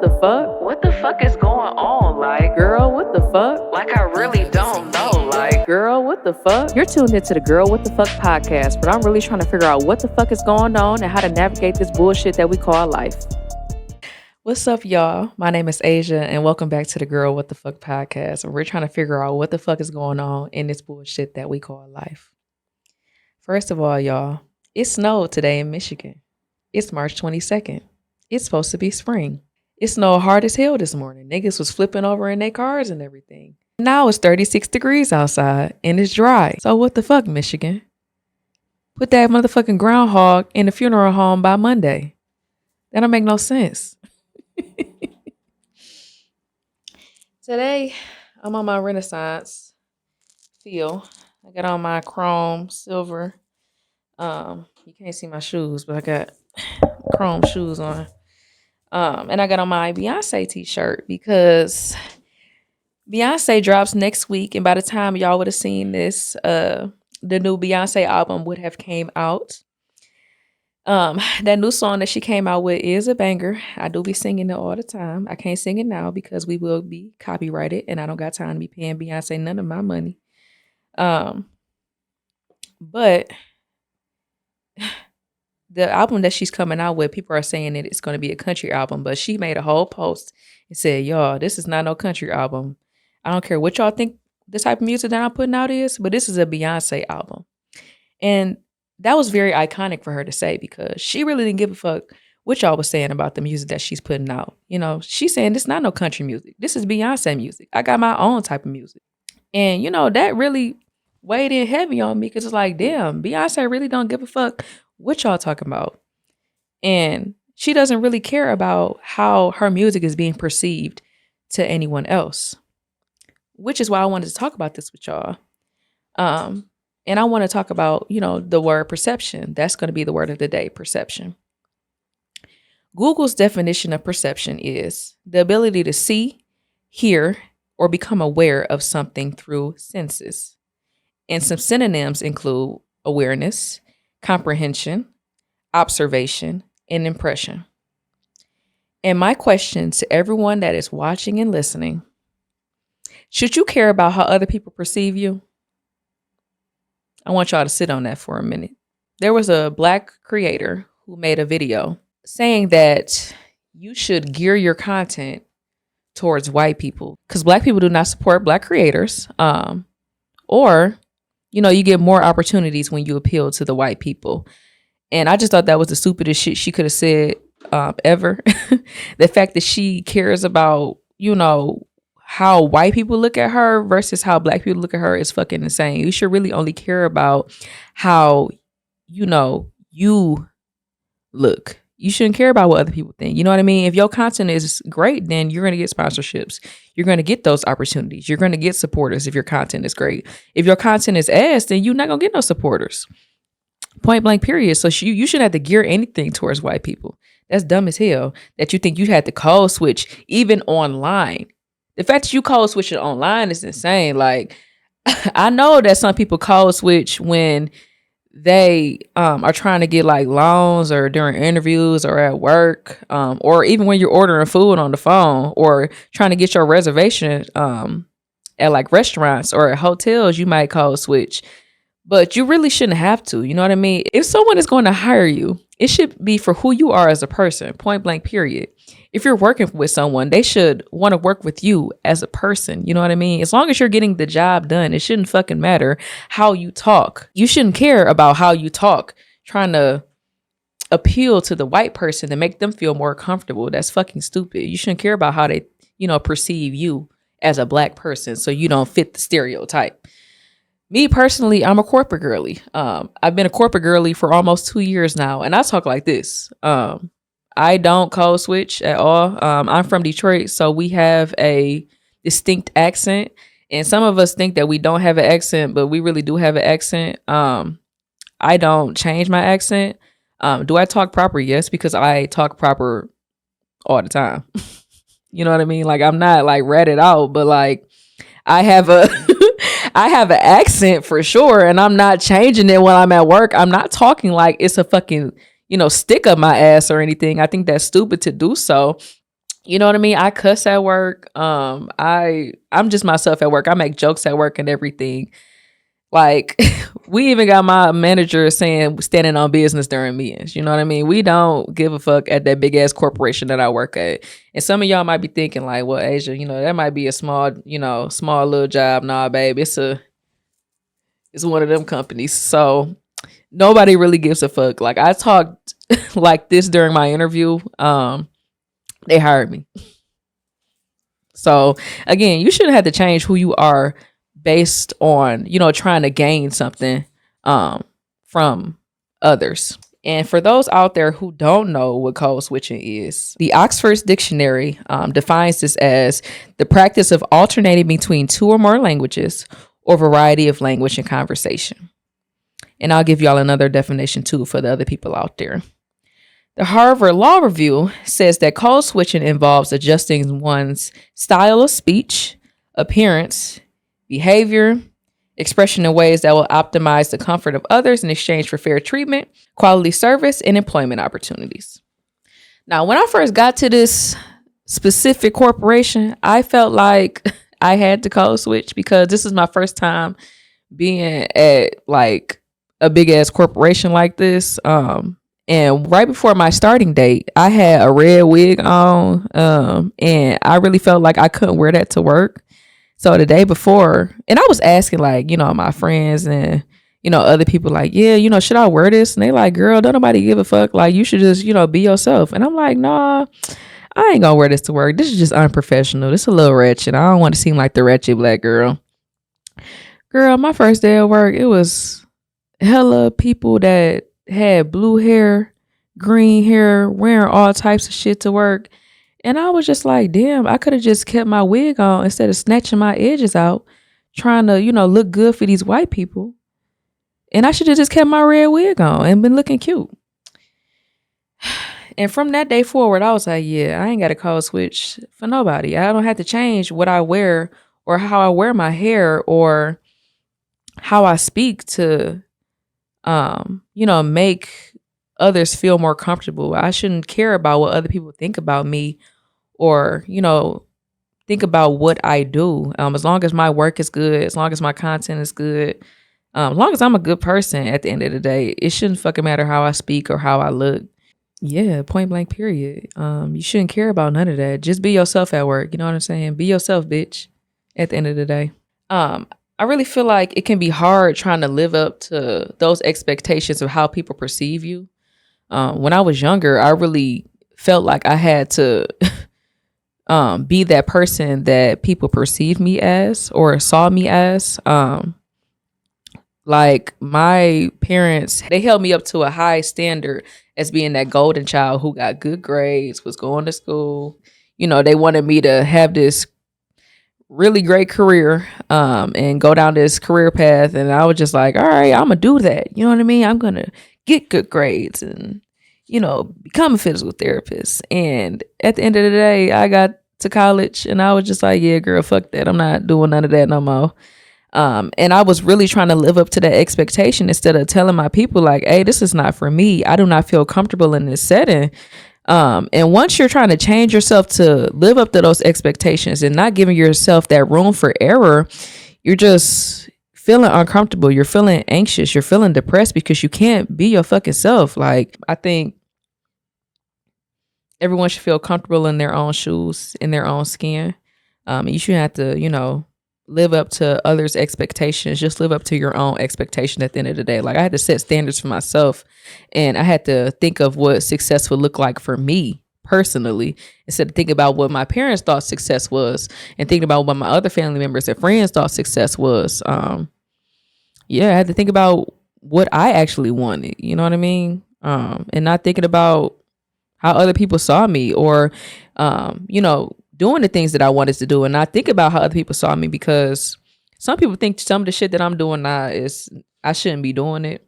what the fuck? What the fuck is going on? Like, Girl, what the fuck? like I really don't know. Like, Girl, what the fuck? You're tuned into the Girl What the Fuck podcast, but I'm really trying to figure out what the fuck is going on and how to navigate this bullshit that we call life. What's up, y'all? My name is Asia, and welcome back to the Girl What the Fuck podcast, where we're trying to figure out what the fuck is going on in this bullshit that we call life. First of all, y'all, it snowed today in Michigan. It's March 22nd. It's supposed to be spring. It snowed hard as hell this morning. Niggas was flipping over in their cars and everything. Now it's 36 degrees outside and it's dry. So what the fuck, Michigan? Put that motherfucking groundhog in the funeral home by Monday. That don't make no sense. Today, I'm on my Renaissance feel. I got on my chrome silver. You can't see my shoes, but I got chrome shoes on. And I got on my Beyonce t-shirt because Beyonce drops next week. And by the time y'all would have seen this, the new Beyonce album would have came out. That new song that she came out with is a banger. I do be singing it all the time. I can't sing it now because we will be copyrighted and I don't got time to be paying Beyonce none of my money. But the album that she's coming out with, people are saying that it's going to be a country album, but she made a whole post and said, y'all, this is not no country album. I don't care what y'all think the type of music that I'm putting out is, but this is a Beyonce album. And that was very iconic for her to say because she really didn't give a fuck what y'all was saying about the music that she's putting out. You know, she's saying this is not no country music. This is Beyonce music. I got my own type of music. And, you know, that really weighed in heavy on me because it's like, damn, Beyonce really don't give a fuck what y'all talking about. And she doesn't really care about how her music is being perceived to anyone else, which is why I wanted to talk about this with y'all. And I want to talk about, you know, the word perception. That's going to be the word of the day, perception. Google's definition of perception is the ability to see, hear, or become aware of something through senses. And some synonyms include awareness, comprehension, observation, and impression. And my question to everyone that is watching and listening, should you care about how other people perceive you? I want y'all to sit on that for a minute. There was a Black creator who made a video saying that you should gear your content towards white people because Black people do not support Black creators. Or, you know, you get more opportunities when you appeal to the white people. And I just thought that was the stupidest shit she could have said ever. The fact that she cares about, you know, how white people look at her versus how Black people look at her is fucking insane. You should really only care about how, you know, you look. You shouldn't care about what other people think. You know what I mean? If your content is great, then you're going to get sponsorships. You're going to get those opportunities. You're going to get supporters if your content is great. If your content is ass, then you're not going to get no supporters. Point blank period. So you shouldn't have to gear anything towards white people. That's dumb as hell that you think you had to code switch even online. The fact that you code switch it online is insane. Like, I know that some people code switch when they are trying to get like loans or during interviews or at work, or even when you're ordering food on the phone or trying to get your reservation at like restaurants or at hotels, you might code switch. But you really shouldn't have to. You know what I mean? If someone is going to hire you, it should be for who you are as a person, point blank period. If you're working with someone, they should want to work with you as a person. You know what I mean? As long as you're getting the job done, it shouldn't fucking matter how you talk. You shouldn't care about how you talk, trying to appeal to the white person to make them feel more comfortable. That's fucking stupid. You shouldn't care about how they, you know, perceive you as a Black person so you don't fit the stereotype. Me personally, I'm a corporate girly. I've been a corporate girly for almost 2 years now, and I talk like this. I don't code switch at all. I'm from Detroit, so we have a distinct accent, and some of us think that we don't have an accent, but we really do have an accent. I don't change my accent. Do I talk proper? Yes, because I talk proper all the time. You know what I mean? Like, I'm not like ratted out, but like I have a I have an accent for sure, and I'm not changing it when I'm at work. I'm not talking like it's a fucking, stick up my ass or anything. I think that's stupid to do so. You know what I mean? I cuss at work. I'm just myself at work. I make jokes at work and everything. Like we even got my manager saying standing on business during meetings. You know what I mean? We don't give a fuck at that big ass corporation that I work at. And some of y'all might be thinking like, well, Asia, that might be a small, small little job. Nah, babe, it's one of them companies. So nobody really gives a fuck. Like I talked like this during my interview. They hired me. So again, you shouldn't have to change who you are based on, trying to gain something from others. And for those out there who don't know what code switching is, the Oxford's Dictionary defines this as the practice of alternating between two or more languages or variety of language and conversation. And I'll give y'all another definition too for the other people out there. The Harvard Law Review says that code switching involves adjusting one's style of speech, appearance, behavior, expression in ways that will optimize the comfort of others in exchange for fair treatment, quality service, and employment opportunities. Now, when I first got to this specific corporation, I felt like I had to code switch because this is my first time being at like a big ass corporation like this. And right before my starting date, I had a red wig on, and I really felt like I couldn't wear that to work. So the day before, and I was asking like, my friends and, other people like, yeah, should I wear this? And they like, girl, don't nobody give a fuck. Like, you should just, be yourself. And I'm like, nah, I ain't gonna wear this to work. This is just unprofessional. This is a little ratchet. I don't want to seem like the ratchet black girl. Girl, my first day at work, it was hella people that had blue hair, green hair, wearing all types of shit to work. And I was just like, damn, I could have just kept my wig on instead of snatching my edges out, trying to, look good for these white people. And I should have just kept my red wig on and been looking cute. And from that day forward, I was like, yeah, I ain't got a code switch for nobody. I don't have to change what I wear or how I wear my hair or how I speak to make others feel more comfortable. I shouldn't care about what other people think about me or, think about what I do. As long as my work is good, as long as my content is good, as long as I'm a good person at the end of the day, it shouldn't fucking matter how I speak or how I look. Yeah, point blank period. You shouldn't care about none of that. Just be yourself at work. You know what I'm saying? Be yourself, bitch, at the end of the day. I really feel like it can be hard trying to live up to those expectations of how people perceive you. When I was younger, I really felt like I had to be that person that people perceived me as or saw me as. Like my parents, they held me up to a high standard as being that golden child who got good grades, was going to school. They wanted me to have this really great career and go down this career path. And I was just like, all right, I'm going to do that. You know what I mean? I'm going to get good grades and, become a physical therapist. And at the end of the day, I got to college and I was just like, yeah, girl, fuck that. I'm not doing none of that no more. And I was really trying to live up to that expectation instead of telling my people like, hey, this is not for me. I do not feel comfortable in this setting. And once you're trying to change yourself to live up to those expectations and not giving yourself that room for error, you're just feeling uncomfortable. You're feeling anxious. You're feeling depressed because you can't be your fucking self. Like, I think everyone should feel comfortable in their own shoes, in their own skin. You shouldn't have to, live up to others' expectations. Just live up to your own expectation at the end of the day. Like I had to set standards for myself and I had to think of what success would look like for me personally instead of thinking about what my parents thought success was and thinking about what my other family members and friends thought success was. I had to think about what I actually wanted. You know what I mean? And not thinking about how other people saw me or, doing the things that I wanted to do and not think about how other people saw me because some people think some of the shit that I'm doing now I shouldn't be doing it.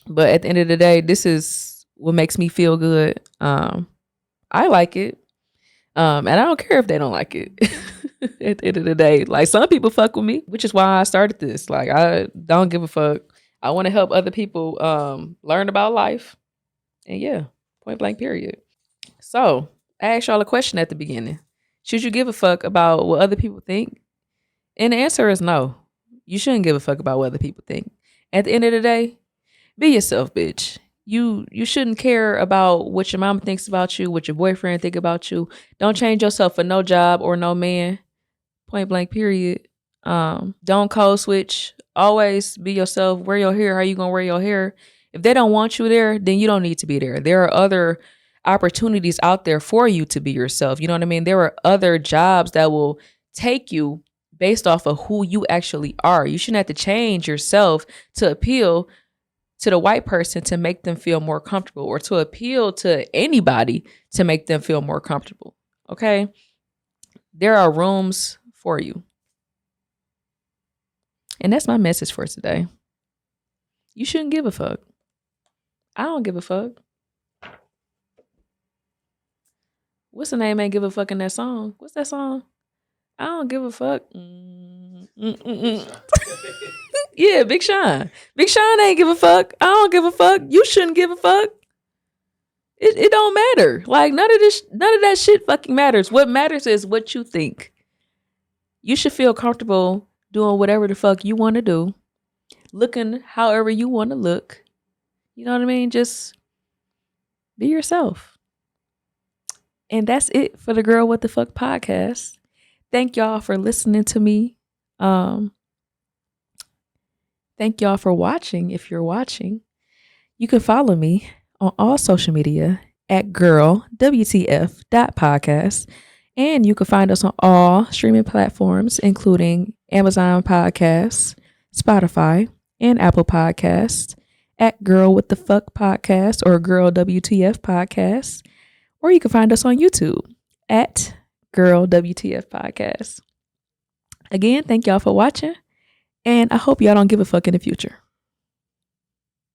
But at the end of the day, this is what makes me feel good. I like it. And I don't care if they don't like it at the end of the day. Like some people fuck with me, which is why I started this. Like I don't give a fuck. I want to help other people learn about life. And yeah, point blank period. So I asked y'all a question at the beginning. Should you give a fuck about what other people think? And the answer is no. You shouldn't give a fuck about what other people think. At the end of the day, be yourself, bitch. You shouldn't care about what your mama thinks about you, what your boyfriend think about you. Don't change yourself for no job or no man. Point blank, period. Don't code switch. Always be yourself. Wear your hair how you gonna wear your hair. If they don't want you there, then you don't need to be there. There are other opportunities out there for you to be yourself. You know what I mean? There are other jobs that will take you based off of who you actually are. You shouldn't have to change yourself to appeal to the white person to make them feel more comfortable, or to appeal to anybody to make them feel more comfortable. Okay? There are rooms for you. And that's my message for today. You shouldn't give a fuck. I don't give a fuck. What's the name? Ain't give a fuck in that song. What's that song? I don't give a fuck. Yeah, Big Sean. Big Sean ain't give a fuck. I don't give a fuck. You shouldn't give a fuck. It don't matter. Like none of that shit fucking matters. What matters is what you think. You should feel comfortable doing whatever the fuck you want to do, looking however you want to look. You know what I mean? Just be yourself. And that's it for the Girl WTF Podcast. Thank y'all for listening to me. Thank y'all for watching. If you're watching, you can follow me on all social media at Girl WTF Podcast. And you can find us on all streaming platforms, including Amazon Podcasts, Spotify, and Apple Podcasts at Girl WTF Podcast or Girl WTF Podcast. Or you can find us on YouTube at Girl WTF Podcast. Again, thank y'all for watching, and I hope y'all don't give a fuck in the future.